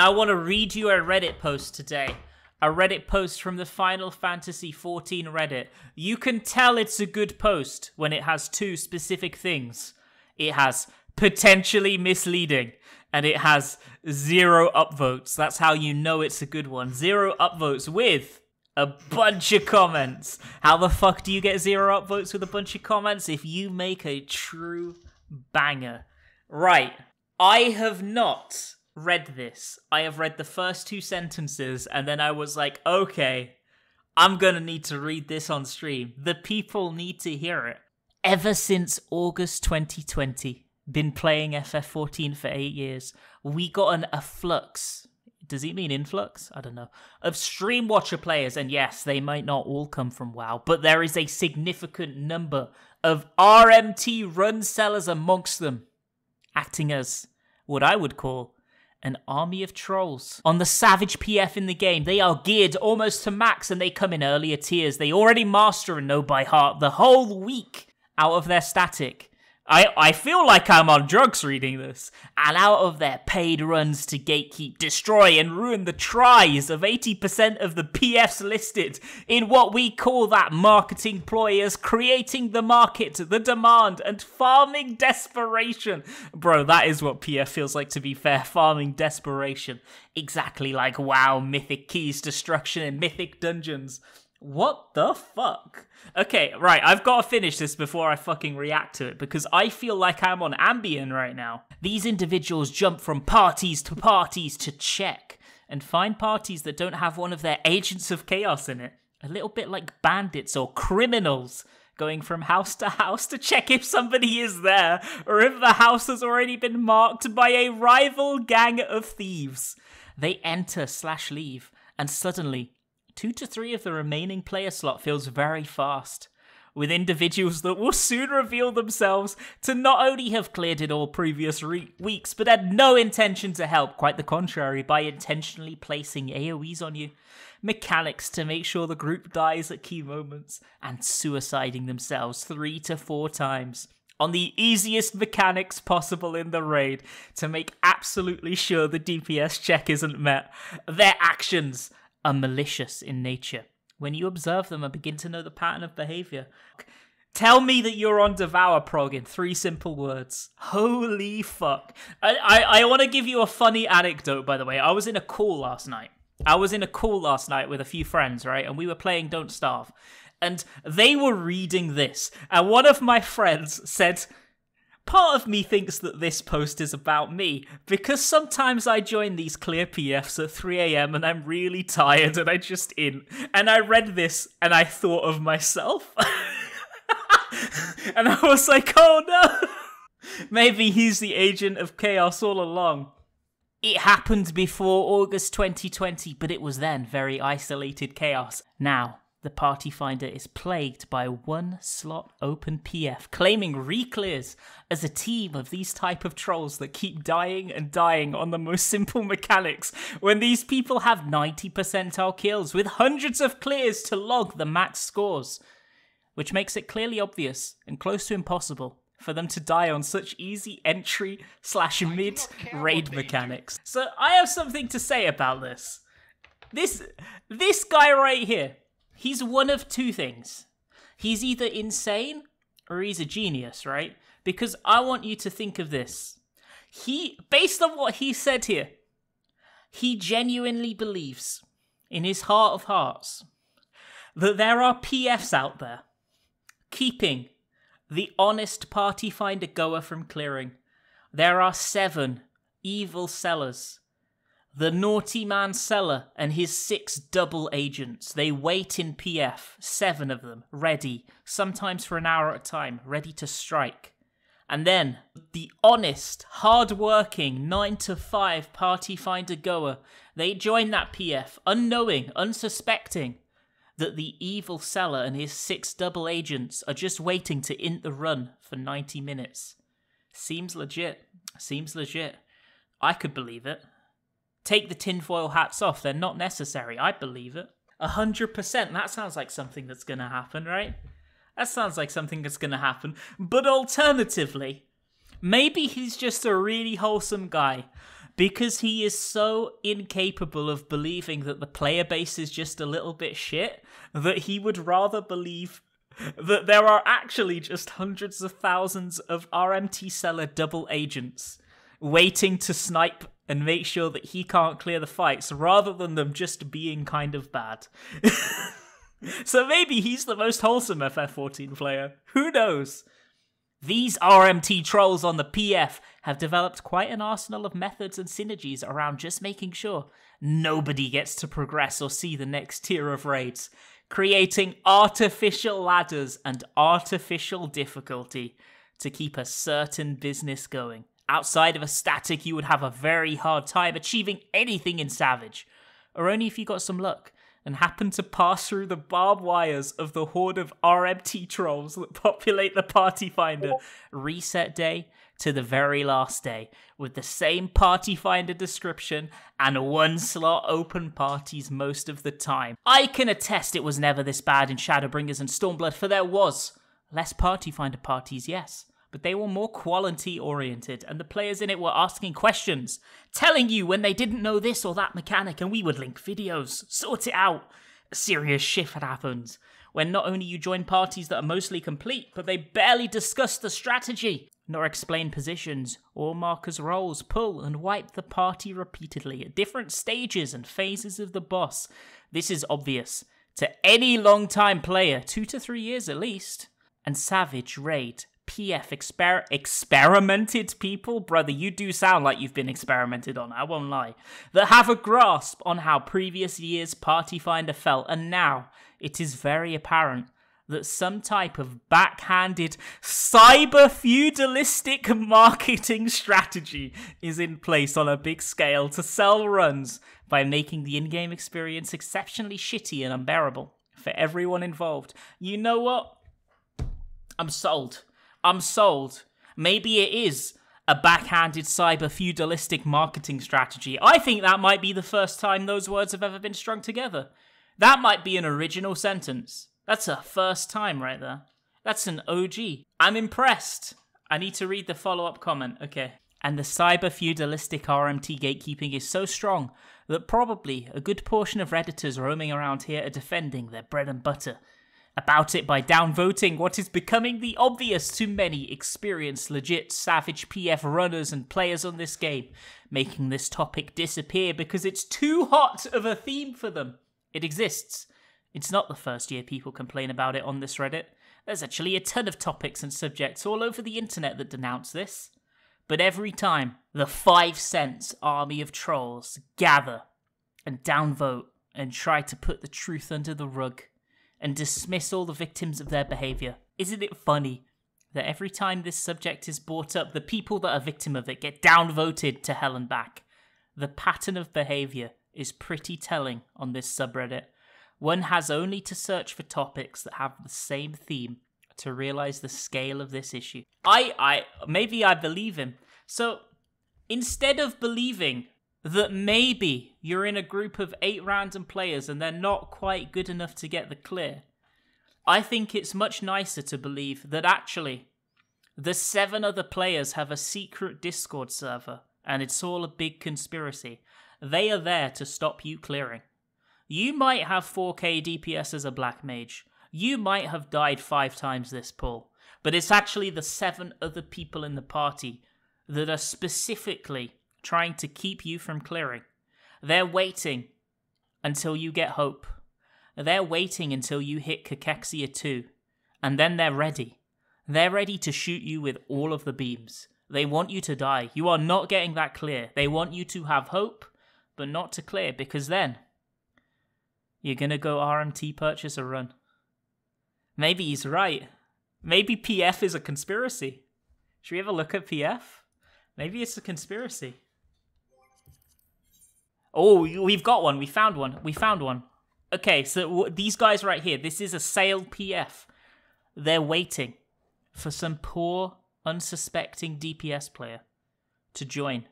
I want to read you a Reddit post today. A Reddit post from the Final Fantasy XIV Reddit. You can tell it's a good post when it has two specific things. It has potentially misleading, and it has 0 upvotes. That's how you know it's a good one. 0 upvotes with a bunch of comments. How the fuck do you get 0 upvotes with a bunch of comments? If you make a true banger. Right. I have not read this. I have read the first 2 sentences, and then I was like, okay, I'm gonna need to read this on stream. The people need to hear it. Ever since August 2020, been playing FF14 for 8 years, we got an afflux. Does he mean influx? I don't know. Of stream watcher players, and yes, they might not all come from WoW, but there is a significant number of RMT run sellers amongst them, acting as what I would call an army of trolls. On the savage PF in the game, they are geared almost to max and they come in earlier tiers. They already master and know by heart the whole week out of their static. I feel like I'm on drugs reading this. And out of their paid runs to gatekeep, destroy and ruin the tries of 80% of the PFs listed in what we call that marketing ploy as creating the market, the demand, and farming desperation. Bro, that is what PF feels like, to be fair. Farming desperation. Exactly like WoW, Mythic Keys, destruction, and Mythic Dungeons. What the fuck? Okay, right, I've got to finish this before I fucking react to it, because I feel like I'm on Ambien right now. These individuals jump from parties to check, and find parties that don't have one of their agents of chaos in it. A little bit like bandits or criminals, going from house to check if somebody is there, or if the house has already been marked by a rival gang of thieves. They enter/leave, and suddenly 2 to 3 of the remaining player slot feels very fast, with individuals that will soon reveal themselves to not only have cleared it all previous weeks, but had no intention to help, quite the contrary, by intentionally placing AoEs on you, mechanics to make sure the group dies at key moments, and suiciding themselves 3 to 4 times on the easiest mechanics possible in the raid to make absolutely sure the DPS check isn't met. Their actions are malicious in nature. When you observe them and begin to know the pattern of behavior. Tell me that you're on Devour Prog in 3 simple words. Holy fuck. I want to give you a funny anecdote, by the way. I was in a call last night with a few friends, right? And we were playing Don't Starve. And they were reading this. And one of my friends said, part of me thinks that this post is about me, because sometimes I join these clear PFs at 3 AM and I'm really tired and I just in. And I read this and I thought of myself. And I was like, oh no! Maybe he's the agent of chaos all along. It happened before August 2020, but it was then very isolated chaos. Now, the party finder is plagued by 1 slot open PF, claiming reclears as a team of these type of trolls that keep dying and dying on the most simple mechanics, when these people have 90 percentile kills with hundreds of clears to log the max scores, which makes it clearly obvious and close to impossible for them to die on such easy entry/mid raid mechanics. So I have something to say about this. This guy right here, he's one of 2 things. He's either insane or he's a genius, right? Because I want you to think of this. Based on what he said here, he genuinely believes, in his heart of hearts, that there are PFs out there keeping the honest party finder goer from clearing. There are 7 evil sellers. The naughty man seller and his 6 double agents. They wait in PF, 7 of them, ready, sometimes for an hour at a time, ready to strike. And then, the honest, hard-working 9 to 5 party finder goer, they join that PF, unknowing, unsuspecting that the evil seller and his 6 double agents are just waiting to int the run for 90 minutes. Seems legit. I could believe it. Take the tinfoil hats off, they're not necessary. I believe it. 100%. That sounds like something that's going to happen, right? That sounds like something that's going to happen. But alternatively, maybe he's just a really wholesome guy. because he is so incapable of believing that the player base is just a little bit shit, that he would rather believe that there are actually just hundreds of thousands of RMT seller double agents waiting to snipe and make sure that he can't clear the fights, rather than them just being kind of bad. So maybe he's the most wholesome FF14 player. Who knows? These RMT trolls on the PF have developed quite an arsenal of methods and synergies around just making sure nobody gets to progress or see the next tier of raids, creating artificial ladders and artificial difficulty to keep a certain business going. Outside of a static, you would have a very hard time achieving anything in Savage, or only if you got some luck and happen to pass through the barbed wires of the horde of RMT trolls that populate the party finder reset day to the very last day, with the same party finder description and one slot open parties most of the time. I can attest it was never this bad in Shadowbringers and Stormblood, for there was less party finder parties, yes, but they were more quality oriented, and the players in it were asking questions, telling you when they didn't know this or that mechanic, and we would link videos, sort it out. A serious shift had happened, when not only you join parties that are mostly complete, but they barely discuss the strategy, nor explain positions, or markers roles, pull and wipe the party repeatedly at different stages and phases of the boss. This is obvious to any long-time player, 2 to 3 years at least. And Savage, Raid, PF experimented people, brother, you do sound like you've been experimented on, I won't lie, that have a grasp on how previous years' Party Finder felt, and now it is very apparent that some type of backhanded cyber-feudalistic marketing strategy is in place on a big scale to sell runs by making the in-game experience exceptionally shitty and unbearable for everyone involved. You know what? I'm sold. Maybe it is a backhanded cyber-feudalistic marketing strategy. I think that might be the first time those words have ever been strung together. That might be an original sentence. That's a first time right there. That's an OG. I'm impressed. I need to read the follow-up comment. Okay. And the cyber-feudalistic RMT gatekeeping is so strong that probably a good portion of Redditors roaming around here are defending their bread and butter about it by downvoting what is becoming the obvious to many experienced, legit Savage PF runners and players on this game, making this topic disappear because it's too hot of a theme for them. It exists. It's not the first year people complain about it on this Reddit. There's actually a ton of topics and subjects all over the internet that denounce this. But every time the 5 cents army of trolls gather and downvote and try to put the truth under the rug and dismiss all the victims of their behaviour, isn't it funny that every time this subject is brought up, the people that are victim of it get downvoted to hell and back? The pattern of behaviour is pretty telling on this subreddit. One has only to search for topics that have the same theme to realise the scale of this issue. Maybe I believe him. So, instead of believing that maybe you're in a group of 8 random players and they're not quite good enough to get the clear, I think it's much nicer to believe that actually the 7 other players have a secret Discord server and it's all a big conspiracy. They are there to stop you clearing. You might have 4k DPS as a black mage. You might have died 5 times this pull, but it's actually the 7 other people in the party that are specifically trying to keep you from clearing. They're waiting until you get hope. They're waiting until you hit Cachexia 2, and then they're ready. They're ready to shoot you with all of the beams. They want you to die. You are not getting that clear. They want you to have hope, but not to clear, because then you're gonna go RMT purchase a run. Maybe he's right. Maybe PF is a conspiracy. Should we have a look at PF? Maybe it's a conspiracy. Oh, we've got one. We found one. Okay, so these guys right here, this is a sale PF. They're waiting for some poor, unsuspecting DPS player to join.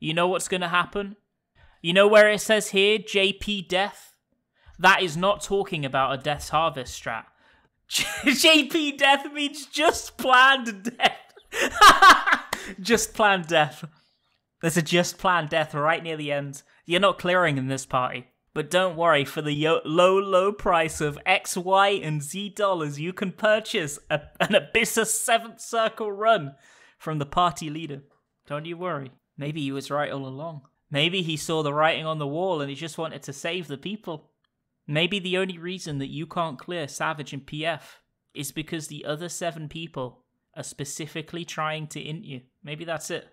You know what's going to happen? You know where it says here, JP Death? That is not talking about a Death's Harvest strat. JP Death means just planned death. Just planned death. There's a just planned death right near the end. You're not clearing in this party. But don't worry, for the low price of X, Y, and Z dollars, you can purchase an Abyssus 7th Circle run from the party leader. Don't you worry. Maybe he was right all along. Maybe he saw the writing on the wall and he just wanted to save the people. Maybe the only reason that you can't clear Savage and PF is because the other 7 people are specifically trying to int you. Maybe that's it.